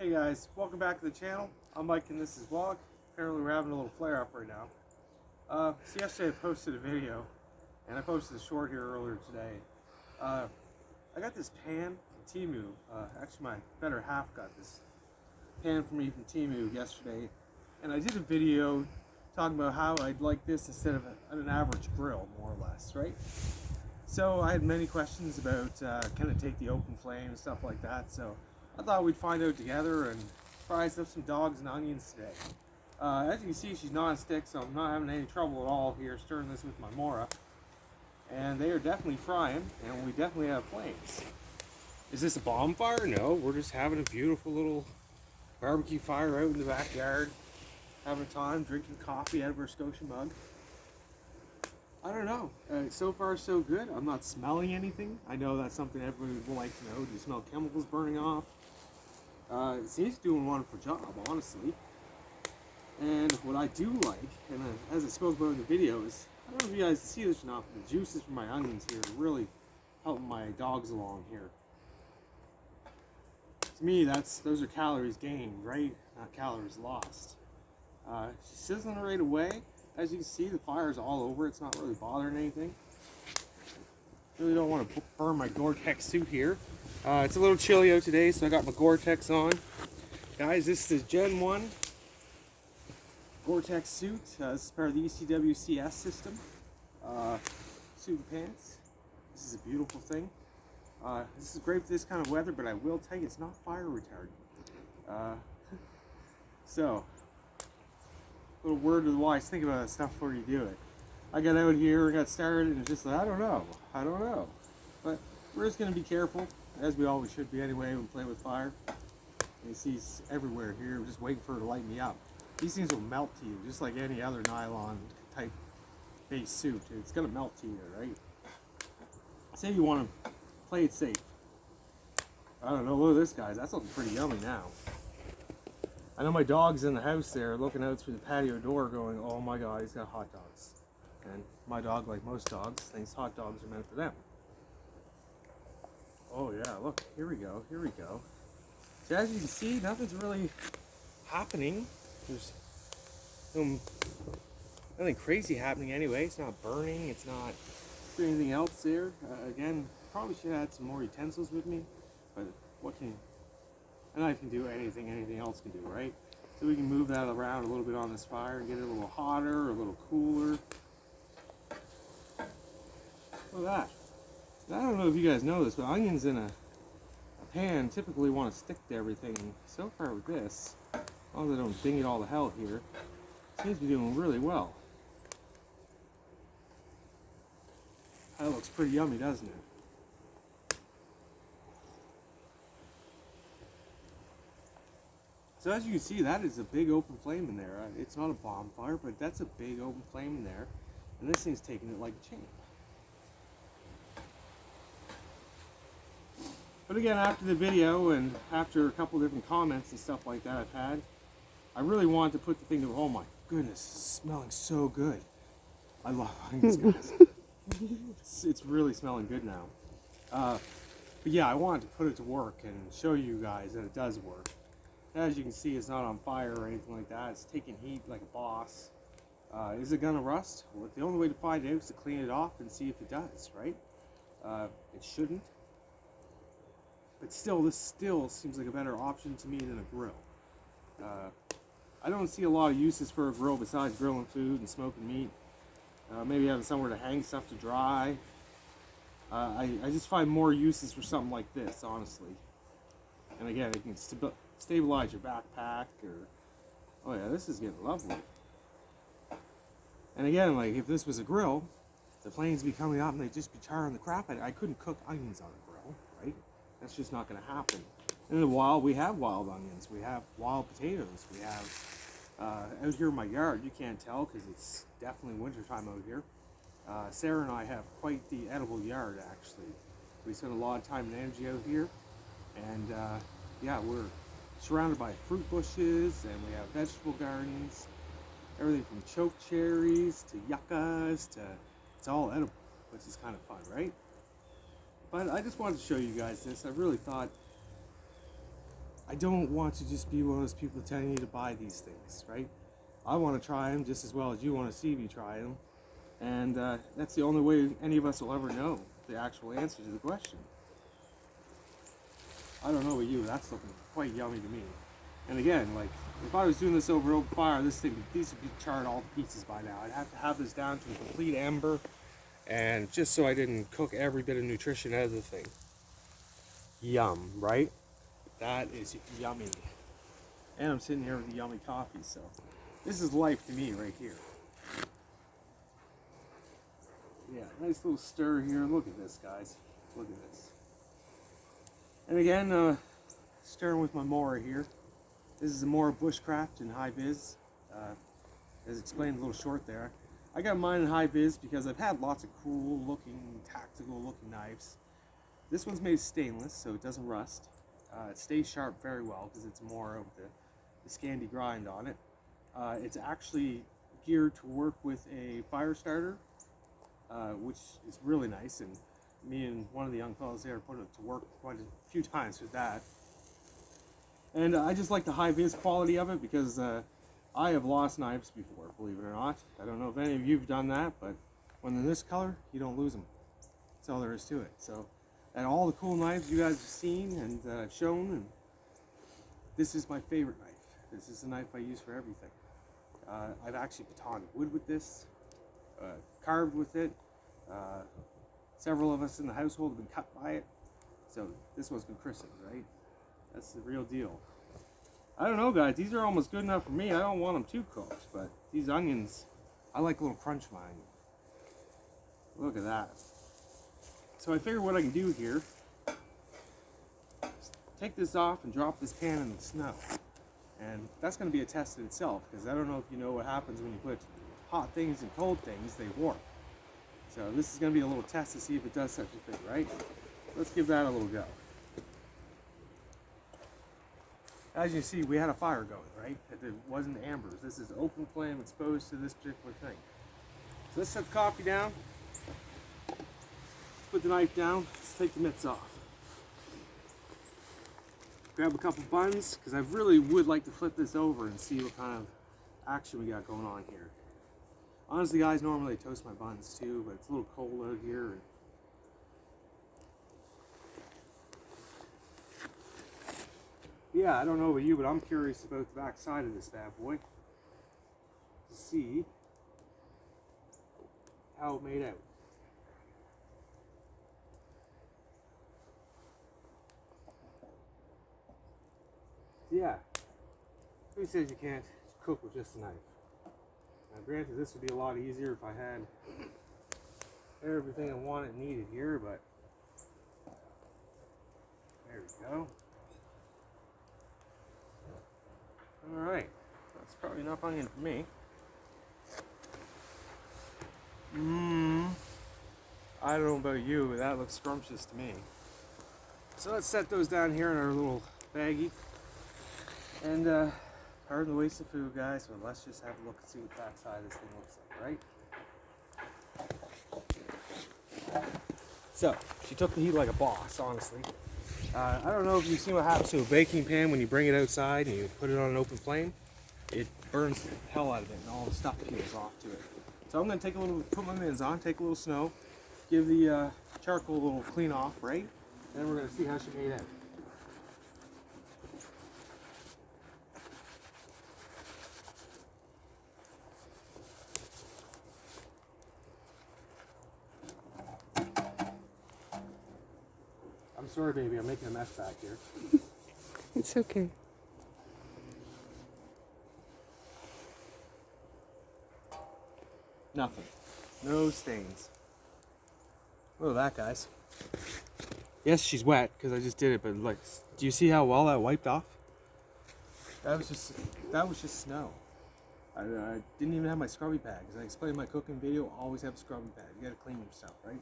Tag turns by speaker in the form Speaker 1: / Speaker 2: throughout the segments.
Speaker 1: Hey guys, welcome back to the channel. I'm Mike and this is Vlog. Apparently we're having a little flare up right now. So yesterday I posted a video and I posted a short here earlier today. I got this pan from Temu. Actually my better half got this pan from me from Temu yesterday. And I did a video talking about how I'd like this instead of an average grill, more or less, right? So I had many questions about can it take the open flame and stuff like that. So I thought we'd find out together and fries up some dogs and onions today. As you can see, she's non-stick, so I'm not having any trouble at all here stirring this with my Mora. And they are definitely frying, and we definitely have flames. Is this a bonfire? No, we're just having a beautiful little barbecue fire out in the backyard, having a time, drinking coffee out of our Scotia mug. I don't know. So far, so good. I'm not smelling anything. I know that's something everybody would like to know. Do you smell chemicals burning off? It seems to do a wonderful job, honestly. And what I do like, and as I spoke about in the video, is I don't know if you guys see this or not, but the juices from my onions here are really helping my dogs along here. To me, those are calories gained, right? Not calories lost. She's sizzling right away. As you can see, the fire's all over. It's not really bothering anything. Really don't want to burn my Gore-Tex suit here. It's a little chilly out today, so I got my Gore-Tex on. Guys, this is Gen 1 Gore-Tex suit. This is part of the ECWCS system. Suit and pants. This is a beautiful thing. This is great for this kind of weather, but I will tell you, it's not fire retardant. So, little word to the wise, think about that stuff before you do it. I got out here and got started and just like, I don't know. But we're just going to be careful, as we always should be anyway when playing with fire. You see it's everywhere here, just waiting for it to light me up. These things will melt to you, just like any other nylon type base suit. It's going to melt to you, right? Say you want to play it safe. I don't know, look at this, guys. That's looking pretty yummy now. I know my dog's in the house there looking out through the patio door going, oh my god, he's got hot dogs. And my dog, like most dogs, thinks hot dogs are meant for them. Oh yeah, look, here we go. So as you can see, nothing's really happening. There's nothing crazy happening anyway. It's not burning, it's not doing anything else there. Again, probably should have had some more utensils with me, but a knife can do anything else can do, right? So we can move that around a little bit on this fire and get it a little hotter, a little cooler. Look at that. I don't know if you guys know this, but onions in a pan typically want to stick to everything. And so far with this, as long as I don't ding it all to hell here, it seems to be doing really well. That looks pretty yummy, doesn't it? So as you can see, that is a big open flame in there. It's not a bonfire, but that's a big open flame in there. And this thing's taking it like a champ. But again, after the video and after a couple different comments and stuff like that I've had, I really wanted to put the thing to, oh my goodness, it's smelling so good. I love onions, guys. It's really smelling good now. But yeah, I wanted to put it to work and show you guys that it does work. As you can see, it's not on fire or anything like that. It's taking heat like a boss. Is it gonna rust? Well, the only way to find out is to clean it off and see if it does, right? It shouldn't. But still, this still seems like a better option to me than a grill. I don't see a lot of uses for a grill besides grilling food and smoking meat. Maybe having somewhere to hang stuff to dry. I just find more uses for something like this, honestly. And again, it can stabilize your backpack, or oh yeah, this is getting lovely. And again, like if this was a grill, the flames be coming up and they'd just be charring the crap out of it. I couldn't cook onions on a grill, right? That's just not going to happen. In the wild, we have wild onions, we have wild potatoes, we have out here in my yard. You can't tell because it's definitely wintertime out here. Sarah and I have quite the edible yard, actually. We spend a lot of time and energy out here, and yeah, we're surrounded by fruit bushes, and we have vegetable gardens, everything from choke cherries to yuccas to, it's all edible, which is kind of fun, right? But I just wanted to show you guys this. I really thought I don't want to just be one of those people telling you to buy these things, right? I want to try them just as well as you want to see me try them. And that's the only way any of us will ever know the actual answer to the question. I don't know about you, that's looking quite yummy to me. And again, like, if I was doing this over open fire, these would be charred all to pieces by now. I'd have to have this down to a complete ember, and just so I didn't cook every bit of nutrition out of the thing. Yum, right? That is yummy. And I'm sitting here with the yummy coffee, so this is life to me right here. Yeah, nice little stir here. Look at this, guys. Look at this. And again, stirring with my Mora here. This is a Mora Bushcraft in high vis. As explained a little short there. I got mine in high vis because I've had lots of cool looking, tactical looking knives. This one's made stainless, so it doesn't rust. It stays sharp very well because it's more of the Scandi grind on it. It's actually geared to work with a fire starter, which is really nice, and me and one of the young fellows there put it to work quite a few times with that. And I just like the high vis quality of it because I have lost knives before, believe it or not. I don't know if any of you have done that, but when they're this color, you don't lose them. That's all there is to it. So, and all the cool knives you guys have seen and shown, and this is my favorite knife. This is the knife I use for everything. I've actually batoned wood with this, carved with it. Several of us in the household have been cut by it. So this one's been christened, right? That's the real deal. I don't know, guys. These are almost good enough for me. I don't want them too cooked, but these onions, I like a little crunch in my onion. Look at that. So I figure what I can do here is take this off and drop this pan in the snow. And that's going to be a test in itself, because I don't know if you know what happens when you put hot things and cold things, they warp. So this is going to be a little test to see if it does such a thing, right? Let's give that a little go. As you see, we had a fire going, right? It wasn't ambers. This is open flame exposed to this particular thing. So let's set the coffee down. Put the knife down. Let's take the mitts off. Grab a couple buns, because I really would like to flip this over and see what kind of action we got going on here. Honestly, guys, normally I toast my buns too, but it's a little cold out here. Yeah, I don't know about you, but I'm curious about the back side of this bad boy to see how it made out. Yeah, who says you can't cook with just a knife? Now, granted, this would be a lot easier if I had everything I wanted and needed here, but there we go. Alright, that's probably enough onion for me. I don't know about you, but that looks scrumptious to me. So let's set those down here in our little baggie. And pardon the waste of food, guys, but let's just have a look and see what the back side of this thing looks like, right? So, she took the heat like a boss, honestly. I don't know if you've seen what happens to a baking pan when you bring it outside and you put it on an open flame. It burns the hell out of it and all the stuff peels off to it. So I'm going to take a little, put my mittens on, take a little snow, give the charcoal a little clean off, right? And then we're going to see how she made out. I'm sorry, baby, I'm making a mess back here.
Speaker 2: It's okay.
Speaker 1: Nothing. No stains. Look at that, guys. Yes, she's wet because I just did it, but like, do you see how well that wiped off? That was just snow. I didn't even have my scrubby pad, because I explained in my cooking video, always have a scrubby pad. You gotta clean yourself, right?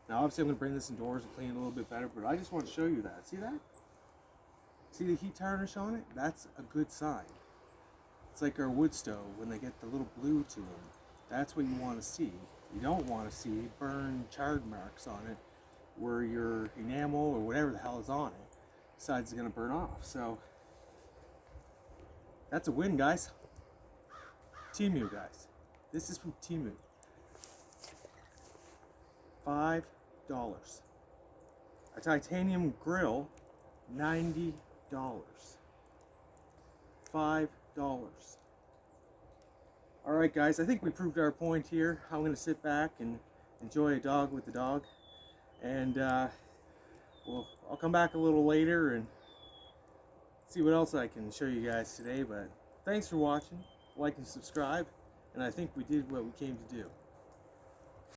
Speaker 1: Now obviously I'm gonna bring this indoors and clean it a little bit better, but I just want to show you that. See that? See the heat tarnish on it? That's a good sign. It's like our wood stove when they get the little blue to them. That's what you want to see. You don't want to see burned, charred marks on it where your enamel or whatever the hell is on it decides it's going to burn off. So That's a win, guys. Temu, guys. This is from Temu. $5. A titanium grill, $90. $5. Alright guys, I think we proved our point here. I'm going to sit back and enjoy a dog with the dog. And I'll come back a little later and see what else I can show you guys today. But thanks for watching, like and subscribe. And I think we did what we came to do.